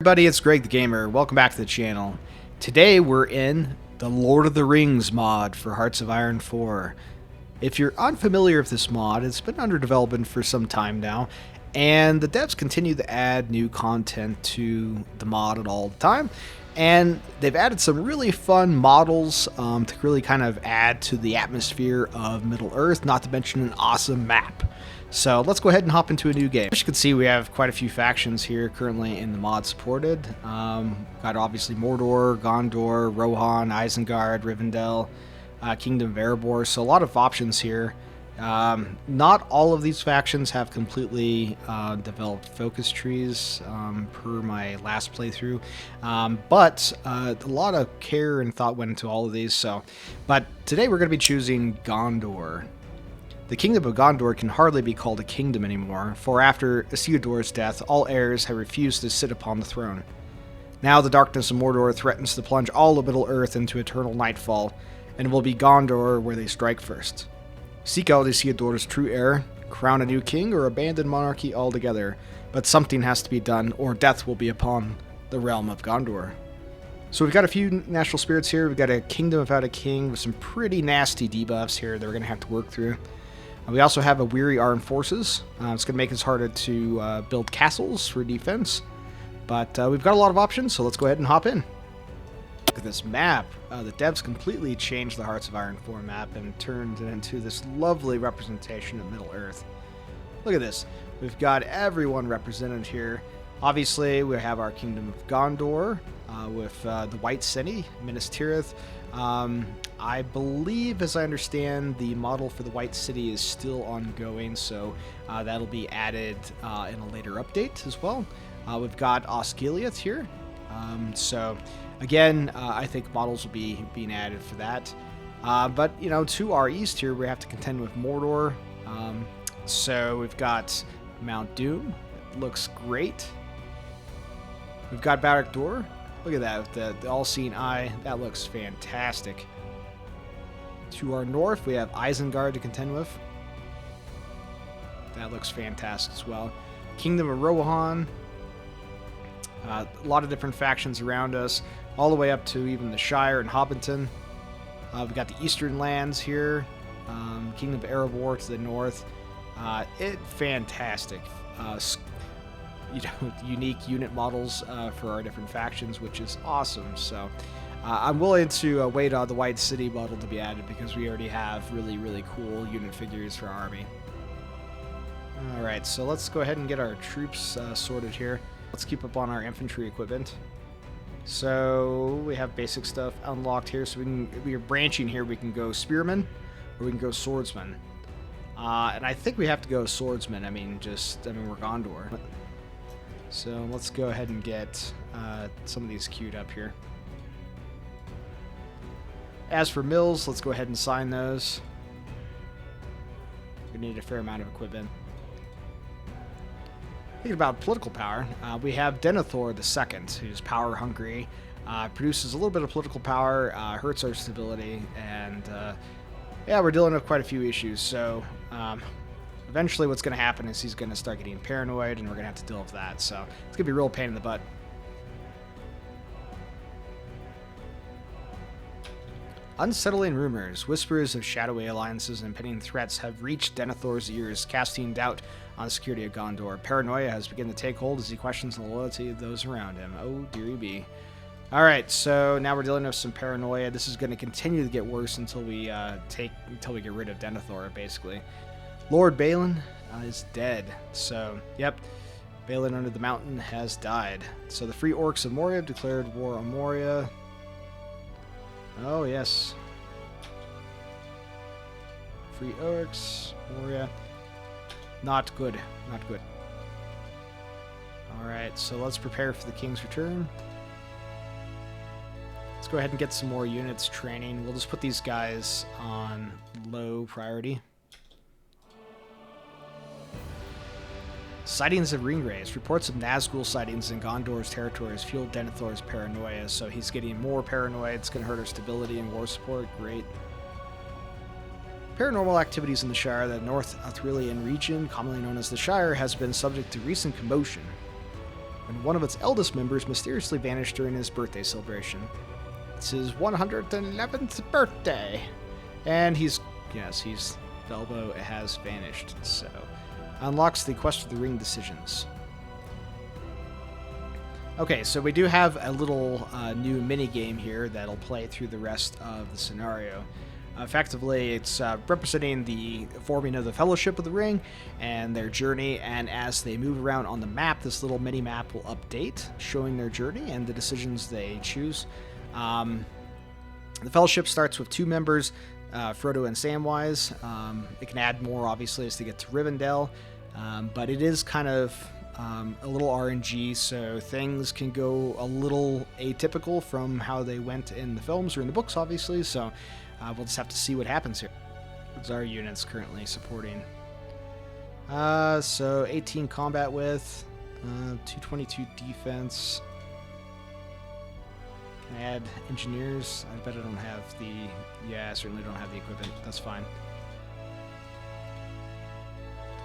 Everybody, it's Greg the Gamer. Welcome back to the channel. Today we're in the Lord of the Rings mod for Hearts of Iron 4. If you're unfamiliar with this mod, it's been under development for some time now, and the devs continue to add new content to the mod all the time. And they've added some really fun models to really kind of add to the atmosphere of Middle-earth, not to mention an awesome map. So let's go ahead and hop into a new game. As you can see, we have quite a few factions here currently in the mod supported. Got obviously Mordor, Gondor, Rohan, Isengard, Rivendell, Kingdom of Erebor, so a lot of options here. Not all of these factions have completely developed focus trees per my last playthrough, but a lot of care and thought went into all of these. But today we're going to be choosing Gondor. The Kingdom of Gondor can hardly be called a kingdom anymore, for after Isildur's death, all heirs have refused to sit upon the throne. Now the darkness of Mordor threatens to plunge all of Middle-earth into eternal nightfall, and it will be Gondor where they strike first. Seek out Isildur's true heir, crown a new king, or abandon monarchy altogether, but something has to be done, or death will be upon the realm of Gondor. So we've got a few national spirits here. We've got a kingdom without a king with some pretty nasty debuffs here that we're going to have to work through. We also have a weary armed forces. It's going to make it harder to build castles for defense. But we've got a lot of options, so let's go ahead and hop in. Look at this map. The devs completely changed the Hearts of Iron 4 map and turned it into this lovely representation of Middle-earth. Look at this. We've got everyone represented here. Obviously, we have our Kingdom of Gondor with the White City, Minas Tirith. I believe, as I understand, the model for the White City is still ongoing, so that'll be added in a later update as well. We've got Osgiliath here. So, again, I think models will be being added for that. But, you know, to our east here, we have to contend with Mordor. So we've got Mount Doom. It looks great. We've got Barad-dûr. Look at that, with the all-seeing eye. That looks fantastic. To our north, we have Isengard to contend with. That looks fantastic as well. Kingdom of Rohan. A lot of different factions around us, all the way up to even the Shire and Hobbiton. We've got the Eastern Lands here. Kingdom of Erebor to the north. Fantastic. Unique unit models for our different factions, which is awesome. So I'm willing to wait on the White City model to be added because we already have really cool unit figures for our army. Alright, so let's go ahead and get our troops sorted here. Let's keep up on our infantry equipment. So we have basic stuff unlocked here, so we are branching here. We can go spearman or we can go swordsman. And I think we have to go swordsman. I mean, we're Gondor. So let's go ahead and get some of these queued up here. As for mills, let's go ahead and sign those. We need a fair amount of equipment. Thinking about political power, we have Denethor II, who's power hungry, produces a little bit of political power, hurts our stability, and yeah, we're dealing with quite a few issues. So eventually what's going to happen is he's going to start getting paranoid, and we're going to have to deal with that. So it's going to be a real pain in the butt. Unsettling rumors, whispers of shadowy alliances and impending threats have reached Denethor's ears, casting doubt on the security of Gondor. Paranoia has begun to take hold as he questions the loyalty of those around him. Oh, dearie me. Alright, so now we're dealing with some paranoia. This is going to continue to get worse until we get rid of Denethor, basically. Lord Balin is dead. So, yep, Balin under the mountain has died. So the Free Orcs of Moria have declared war on Moria. Oh, yes. Free Orcs, Moria. Not good. Not good. Alright, so let's prepare for the King's return. Let's go ahead and get some more units training. We'll just put these guys on low priority. Sightings of Ringwraiths. Reports of Nazgul sightings in Gondor's territories fueled Denethor's paranoia, so he's getting more paranoid. It's going to hurt our stability and war support. Great. Paranormal activities in the Shire, the North Arthurian region, commonly known as the Shire, has been subject to recent commotion. when one of its eldest members mysteriously vanished during his birthday celebration. It's his 111th birthday. And Velbo has vanished, so unlocks the Quest of the Ring decisions. Okay, so we do have a little new mini-game here that'll play through the rest of the scenario. Effectively, it's representing the forming of the Fellowship of the Ring and their journey, and as they move around on the map, this little mini-map will update, showing their journey and the decisions they choose. The Fellowship starts with 2 members, Frodo and Samwise. It can add more, obviously, as they get to Rivendell, but it is kind of a little RNG, so things can go a little atypical from how they went in the films or in the books, obviously, so we'll just have to see what happens here. What's our units currently supporting? So 18 combat width, 222 defense. Can I add engineers? I bet I don't have the... Yeah, I certainly don't have the equipment. That's fine.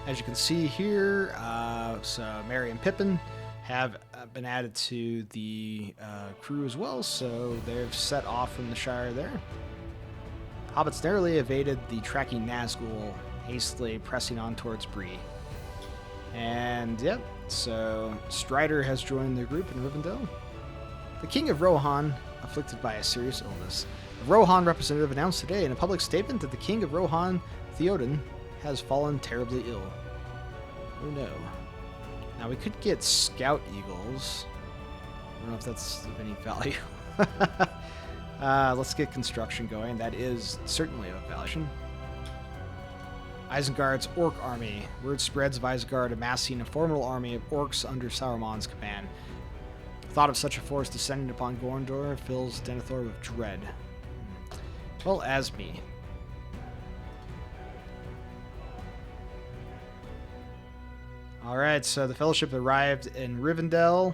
As you can see here, so Merry and Pippin have been added to the crew as well, so they've set off from the Shire there. Hobbits narrowly evaded the tracking Nazgul, hastily pressing on towards Bree. And yep, so Strider has joined their group in Rivendell. The King of Rohan, afflicted by a serious illness. A Rohan representative announced today in a public statement that the King of Rohan, Theoden, has fallen terribly ill. Oh no. Now we could get Scout Eagles. I don't know if that's of any value. Let's get construction going. That is certainly of value. Isengard's Orc Army. Word spreads of Isengard amassing a formidable army of orcs under Sauron's command. The thought of such a force descending upon Gondor fills Denethor with dread. Well, as me. Alright, so the Fellowship arrived in Rivendell.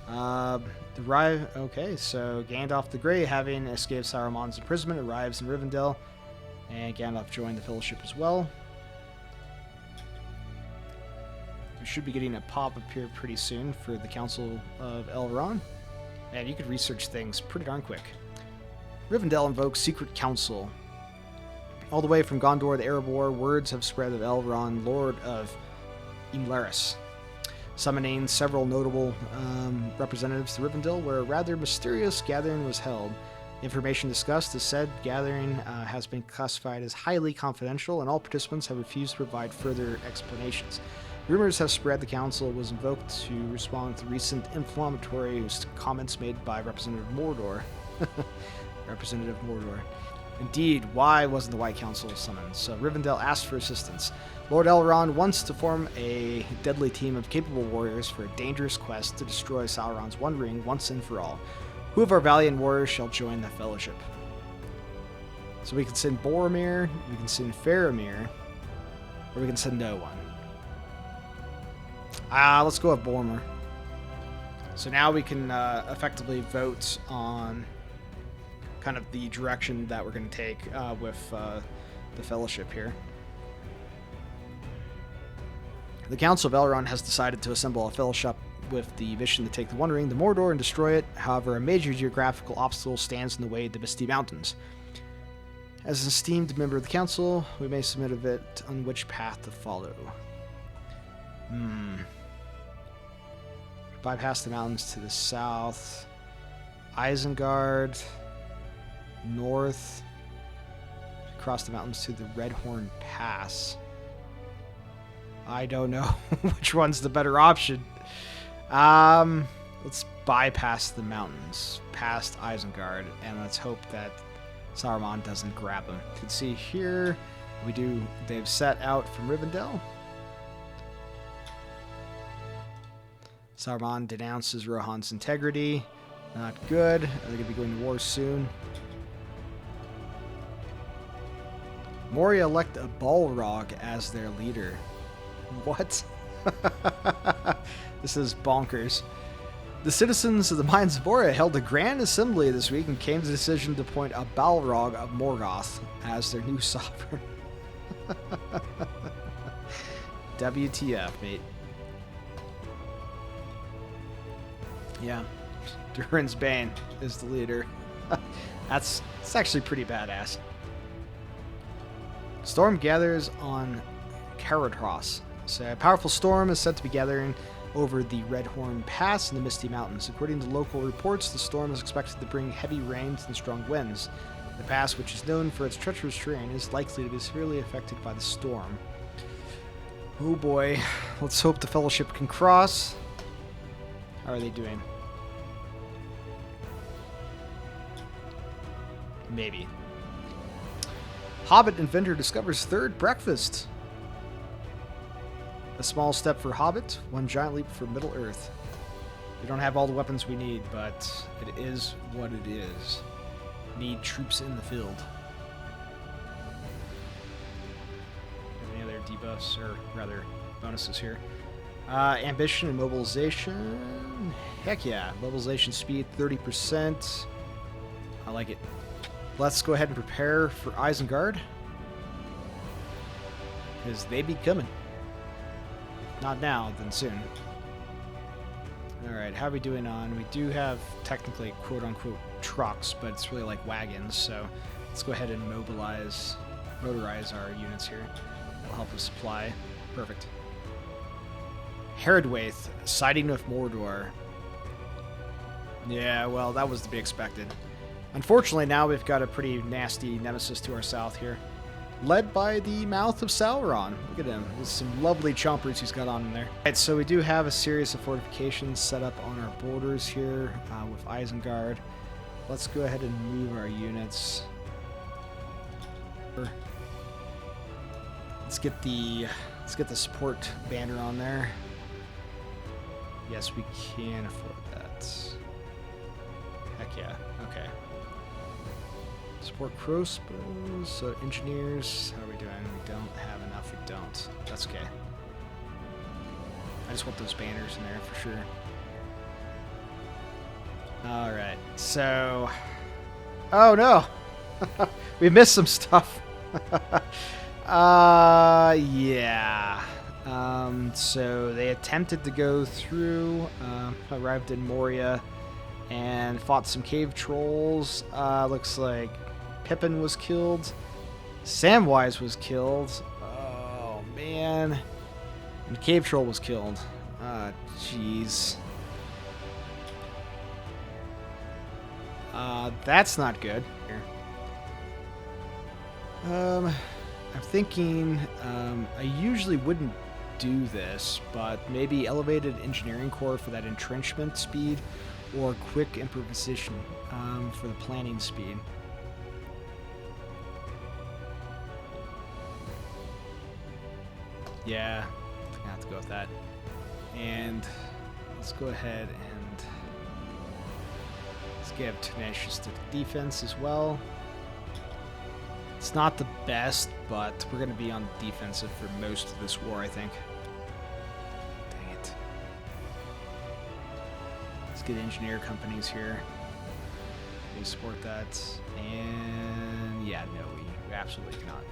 Okay, so Gandalf the Grey, having escaped Saruman's imprisonment, arrives in Rivendell. And Gandalf joined the Fellowship as well. We should be getting a pop-up here pretty soon for the Council of Elrond. Man, you could research things pretty darn quick. Rivendell invokes Secret Council. All the way from Gondor to Erebor, words have spread of Elrond, Lord of Imlaris, summoning several notable representatives to Rivendell, where a rather mysterious gathering was held. Information discussed is said gathering has been classified as highly confidential, and all participants have refused to provide further explanations. Rumors have spread the council was invoked to respond to recent inflammatory comments made by Representative Mordor. Representative Mordor. Indeed, why wasn't the White Council summoned? So Rivendell asked for assistance. Lord Elrond wants to form a deadly team of capable warriors for a dangerous quest to destroy Sauron's One Ring once and for all. Who of our valiant warriors shall join the Fellowship? So we can send Boromir, we can send Faramir, or we can send no one. Let's go with Boromir. So now we can effectively vote on kind of the direction that we're going to take with the Fellowship here. The Council of Elrond has decided to assemble a fellowship with the mission to take the One Ring to Mordor and destroy it. However, a major geographical obstacle stands in the way of the Misty Mountains. As an esteemed member of the Council, we may submit a bit on which path to follow. Bypass the mountains to the south. Isengard. North. Across the mountains to the Redhorn Pass. I don't know which one's the better option. Let's bypass the mountains, past Isengard, and let's hope that Saruman doesn't grab him. You can see here, they've set out from Rivendell. Saruman denounces Rohan's integrity. Not good. They're going to be going to war soon. Moria elect a Balrog as their leader. What? This is bonkers. The citizens of the Mines of Moria held a grand assembly this week and came to the decision to appoint a Balrog of Morgoth as their new sovereign. WTF, mate. Yeah. Durin's Bane is the leader. It's actually pretty badass. Storm gathers on Caradhras. So a powerful storm is said to be gathering over the Redhorn Pass in the Misty Mountains. According to local reports, the storm is expected to bring heavy rains and strong winds. The pass, which is known for its treacherous terrain, is likely to be severely affected by the storm. Oh boy. Let's hope the Fellowship can cross. How are they doing? Maybe. Hobbit inventor discovers third breakfast. A small step for Hobbit, one giant leap for Middle Earth. We don't have all the weapons we need, but it is what it is. Need troops in the field. Any other debuffs, or rather bonuses here? Ambition and mobilization. Heck yeah. Mobilization speed 30%. I like it. Let's go ahead and prepare for Isengard. Because they be coming. Not now, then soon. Alright, how are we doing on? We do have technically quote-unquote trucks, but it's really like wagons, so let's go ahead and motorize our units here. That'll help with supply. Perfect. Herodwaith, siding with Mordor. Yeah, well, that was to be expected. Unfortunately, now we've got a pretty nasty nemesis to our south here. Led by the Mouth of Sauron. Look at him. There's some lovely chompers he's got on in there. Alright, so we do have a series of fortifications set up on our borders here with Isengard. Let's go ahead and move our units. Let's get the support banner on there. Yes, we can afford that. Heck yeah. Okay. Support crossbows, so engineers, how are we doing? We don't have enough, we don't. That's okay. I just want those banners in there for sure. Alright, so... Oh no! We missed some stuff. Yeah. So they attempted to go through, arrived in Moria, and fought some cave trolls. Looks like Pippin was killed. Samwise was killed. Oh, man. And Cave Troll was killed. Jeez. That's not good. I'm thinking I usually wouldn't do this, but maybe elevated engineering core for that entrenchment speed, or quick improvisation for the planning speed. Yeah, I'm gonna have to go with that. And let's go ahead and let's give tenacious defense as well. It's not the best, but we're gonna be on the defensive for most of this war, I think. Dang it. Let's get engineer companies here. We support that. And yeah, no, we absolutely cannot.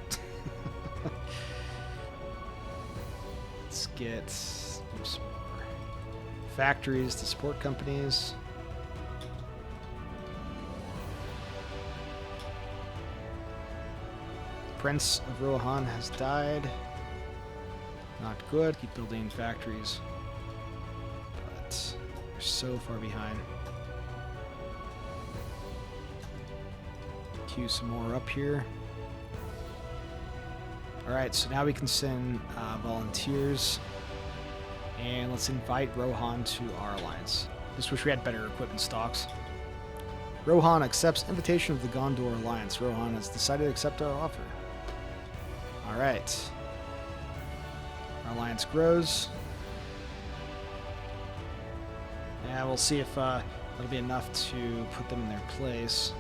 Let's get some more factories to support companies. Prince of Rohan has died. Not good. Keep building factories. But we're so far behind. Queue some more up here. Alright, so now we can send volunteers. And let's invite Rohan to our alliance. Just wish we had better equipment stocks. Rohan accepts invitation of the Gondor Alliance. Rohan has decided to accept our offer. Alright. Our alliance grows. Yeah, we'll see if that'll be enough to put them in their place.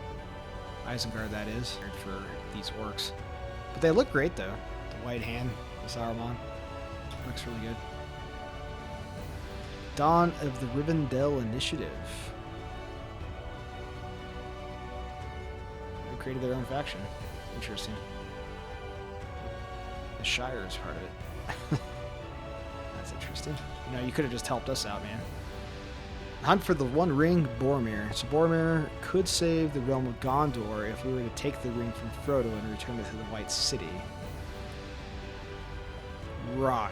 Isengard, that is, for these orcs. But they look great, though. The white hand, the Saruman. Looks really good. Dawn of the Rivendell Initiative. They created their own faction. Interesting. The Shire is part of it. That's interesting. You know, you could have just helped us out, man. Hunt for the One Ring, Boromir. So Boromir could save the realm of Gondor if we were to take the ring from Frodo and return it to the White City. Right.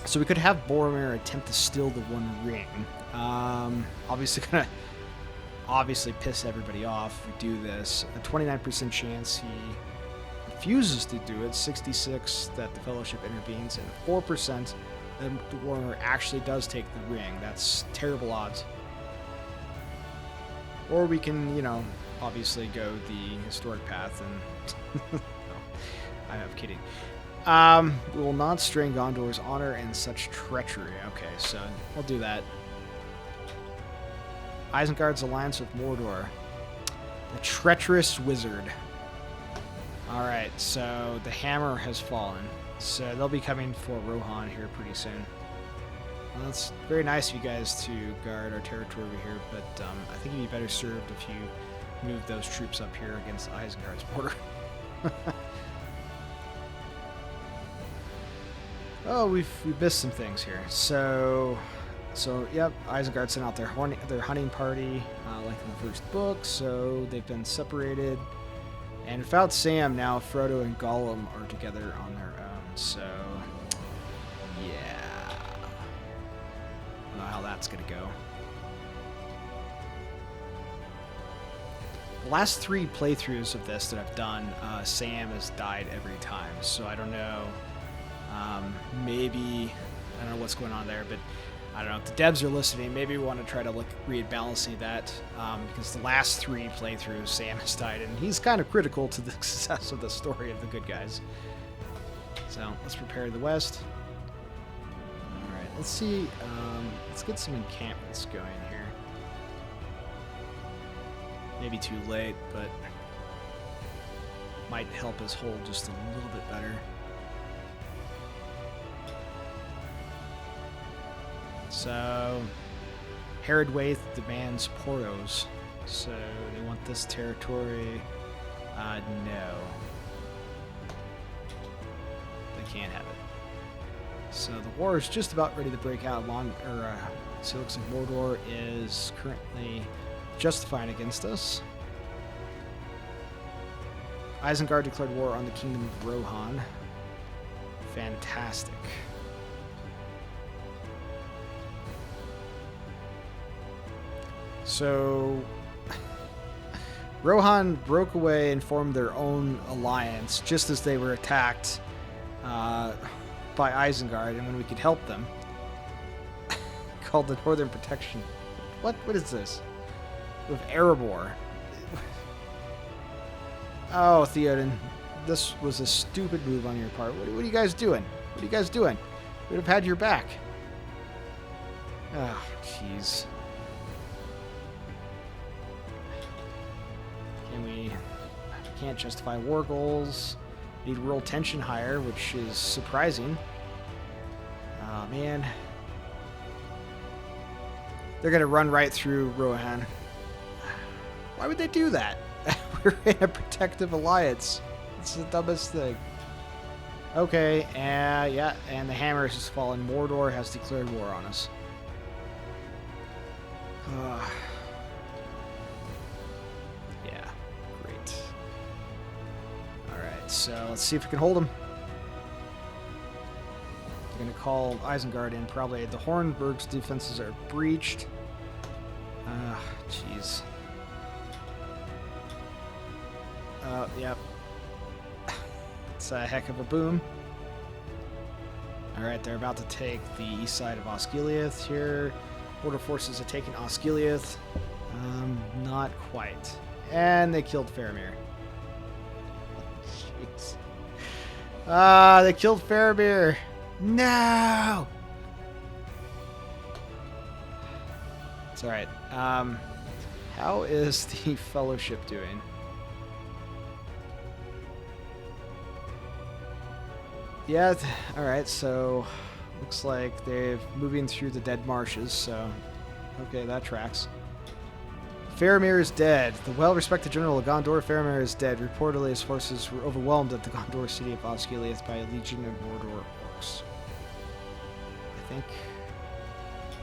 So we could have Boromir attempt to steal the One Ring. Obviously gonna piss everybody off if we do this. A 29% chance he refuses to do it, 66 that the Fellowship intervenes, and 4% that the Boromir actually does take the ring. That's terrible odds. Or we can, you know, obviously go the historic path and... no, I'm kidding. We will not strain Gondor's honor and such treachery. Okay, so we'll do that. Isengard's alliance with Mordor. The treacherous wizard. Alright, so the hammer has fallen. So they'll be coming for Rohan here pretty soon. Well, it's very nice of you guys to guard our territory over here, but I think you'd be better served if you move those troops up here against Isengard's border. Oh, we've missed some things here. So yep, Isengard sent out their hunting party, like in the first book. So they've been separated, and without Sam, now Frodo and Gollum are together on their own. So yeah, I don't know how that's gonna go. The last 3 playthroughs of this that I've done, Sam has died every time. So I don't know. Maybe, I don't know what's going on there, but I don't know. If the devs are listening, maybe we want to try to look rebalancing that, because the last 3 playthroughs, Sam has died, and he's kind of critical to the success of the story of the good guys. So let's prepare the west. All right, let's see. Let's get some encampments going here. Maybe too late, but might help us hold just a little bit better. So, Herodwaith demands Portos. So, they want this territory. No. They can't have it. So, the war is just about ready to break out. So, it looks like Mordor is currently justifying against us. Isengard declared war on the Kingdom of Rohan. Fantastic. So, Rohan broke away and formed their own alliance just as they were attacked by Isengard, and when we could help them, called the Northern Protection. What is this? With Erebor. Oh, Theoden, this was a stupid move on your part. What are you guys doing? What are you guys doing? We'd have had your back. Oh, jeez. Can't justify war goals. Need world tension higher, which is surprising. Oh, man. They're going to run right through Rohan. Why would they do that? We're in a protective alliance. It's the dumbest thing. Okay, yeah, and the hammer has fallen. Mordor has declared war on us. Yeah, great. Alright, so let's see if we can hold them. They're going to call Isengard in, probably. The Hornburg's defenses are breached. Jeez. Yep. It's a heck of a boom. Alright, they're about to take the east side of Osgiliath here. Border forces are taking Osgiliath. Not quite. And they killed Faramir. Jeez. They killed Faramir. No! It's alright. How is the Fellowship doing? Yeah, alright, so looks like they're moving through the dead marshes, so okay, that tracks. Faramir is dead. The well-respected general of Gondor, Faramir, is dead. Reportedly, his forces were overwhelmed at the Gondor city of Osgiliath by a legion of Mordor orcs. I think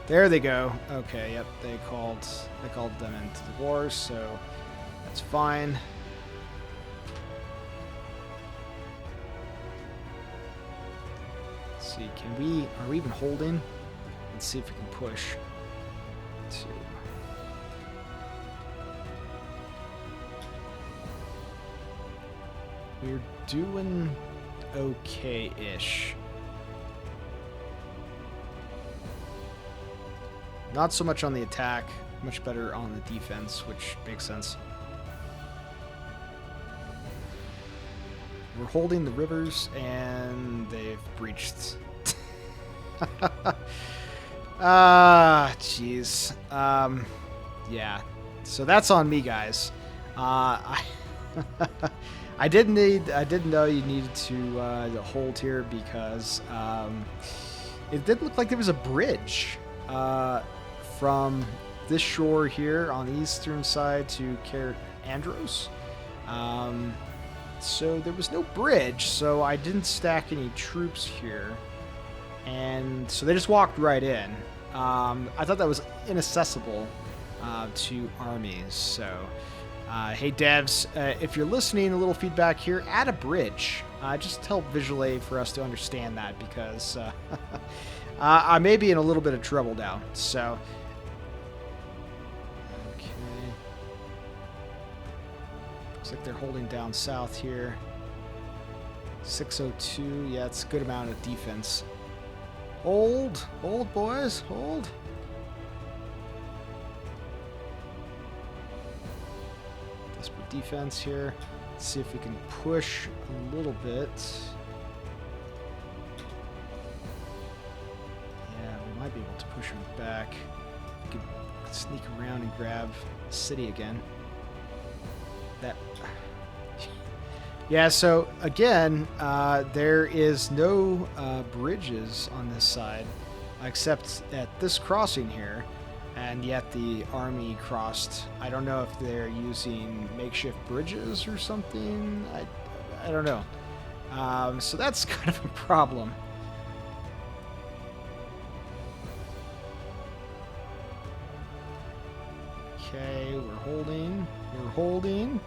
There they go. Okay, yep, they called them into the war, so that's fine. Let's see, are we even holding? Let's see if we can push. Two. We're doing okay-ish. Not so much on the attack, much better on the defense, which makes sense. We're holding the rivers, and they've breached. Jeez. Yeah. So that's on me, guys. I didn't know you needed to hold here because it didn't look like there was a bridge from this shore here on the eastern side to Caer Andros. So there was no bridge, so I didn't stack any troops here. And so they just walked right in. I thought that was inaccessible to armies. So, hey devs, if you're listening, a little feedback here, add a bridge. Just help visual aid for us to understand that, because I may be in a little bit of trouble now. So, okay. Looks like they're holding down south here. 602, yeah, it's a good amount of defense. Hold, boys, hold. Desperate defense here. Let's see if we can push a little bit. Yeah, we might be able to push them back. We could sneak around and grab the city again. That. Yeah, so again, there is no bridges on this side, except at this crossing here, and yet the army crossed. I don't know if they're using makeshift bridges or something. I don't know. So that's kind of a problem. Okay, we're holding. We're holding.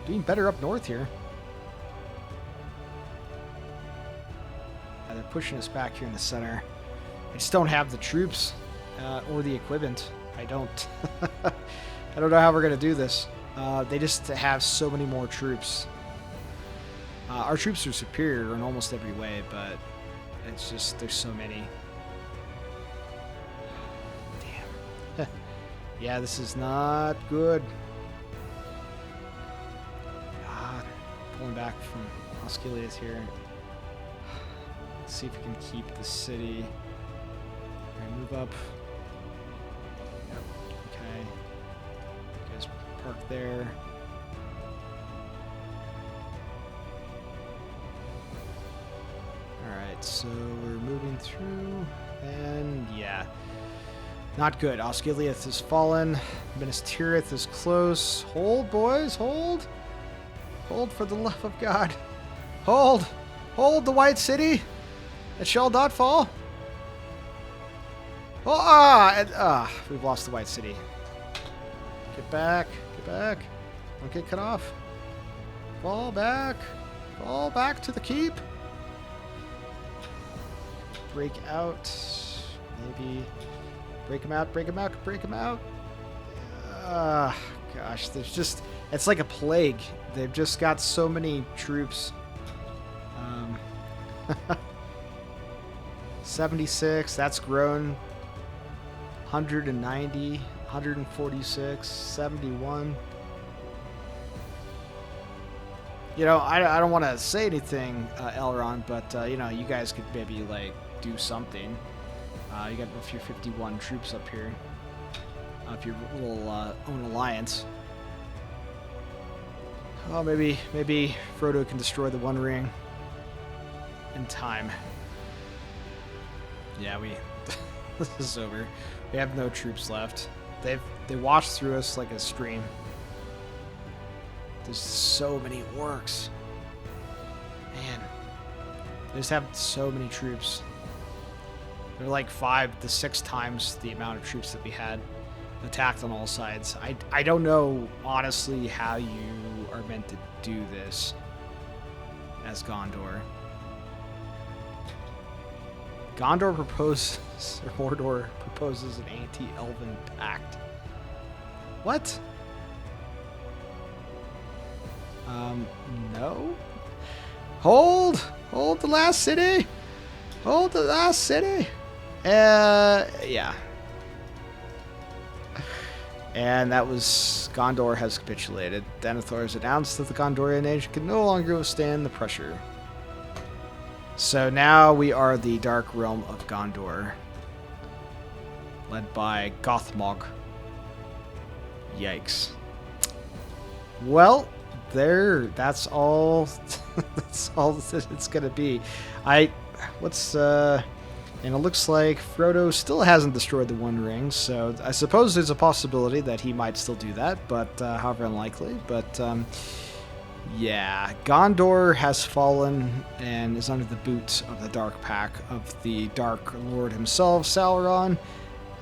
Doing better up north here. They're pushing us back here in the center. I just don't have the troops or the equipment. I don't. I don't know how we're going to do this. They just have so many more troops. Our troops are superior in almost every way, but it's just there's so many. Damn. Yeah, this is not good. Pulling back from Osgiliath here. Let's see if we can keep the city. Alright, move up. Yep. Okay. You guys park there. Alright, so we're moving through, and yeah. Not good. Osgiliath has fallen. Minas Tirith is close. Hold, boys, hold! Hold, for the love of God. Hold! Hold the White City! It shall not fall! Oh, we've lost the White City. Get back, get back. Don't get cut off. Fall back. Fall back to the keep. Break out. Maybe. Break him out, break him out, break him out. Gosh, there's just... It's like a plague. They've just got so many troops. 76, that's grown. 190, 146, 71. You know, I don't want to say anything, Elrond, but, you know, you guys could maybe, like, do something. You got your 51 troops up here. Of your little own alliance. Oh, maybe Frodo can destroy the One Ring in time. Yeah, this is over. We have no troops left. They washed through us like a stream. There's so many orcs. Man, they just have so many troops. They're like 5 to 6 times the amount of troops that we had attacked on all sides. I don't know, honestly, how you are meant to do this as Gondor. Gondor proposes, or Mordor proposes an anti-elven pact. What? No? Hold the last city! Hold the last city! Yeah. And that was... Gondor has capitulated. Denethor has announced that the Gondorian age can no longer withstand the pressure. So now we are the Dark Realm of Gondor. Led by Gothmog. Yikes. Well, that's all that's all it's gonna be. And it looks like Frodo still hasn't destroyed the One Ring, so I suppose there's a possibility that he might still do that, but however unlikely. But yeah, Gondor has fallen and is under the boot of the Dark Pack of the Dark Lord himself, Sauron,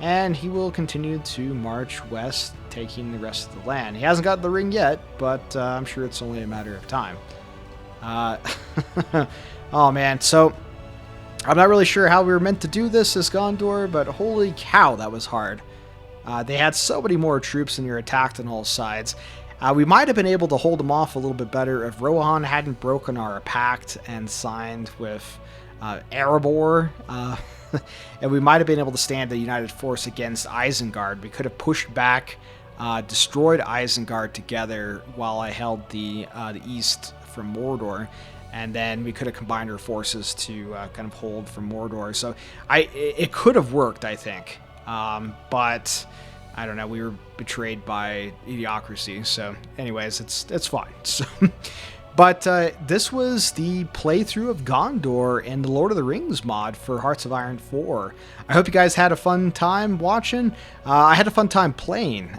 and he will continue to march west, taking the rest of the land. He hasn't got the ring yet, but I'm sure it's only a matter of time. Oh man, so I'm not really sure how we were meant to do this as Gondor, but holy cow, that was hard. They had so many more troops and you're attacked on all sides. We might have been able to hold them off a little bit better if Rohan hadn't broken our pact and signed with Erebor. And we might have been able to stand a united force against Isengard. We could have pushed back, destroyed Isengard together while I held the east from Mordor. And then we could have combined our forces to kind of hold from Mordor. So it could have worked, I think. But I don't know. We were betrayed by idiocracy. So anyways, it's fine. So, but this was the playthrough of Gondor in the Lord of the Rings mod for Hearts of Iron 4. I hope you guys had a fun time watching. I had a fun time playing.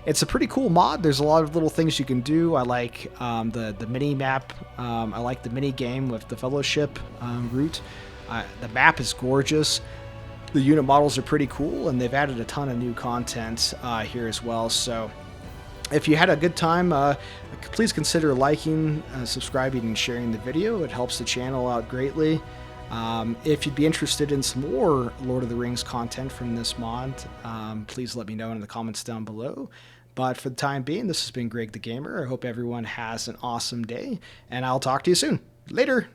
It's a pretty cool mod. There's a lot of little things you can do. I like the mini map. I like the mini game with the Fellowship route. The map is gorgeous. The unit models are pretty cool, and they've added a ton of new content here as well. So if you had a good time, please consider liking, subscribing, and sharing the video. It helps the channel out greatly. If you'd be interested in some more Lord of the Rings content from this mod, please let me know in the comments down below. But for the time being, this has been Greg the Gamer. I hope everyone has an awesome day, and I'll talk to you soon. Later!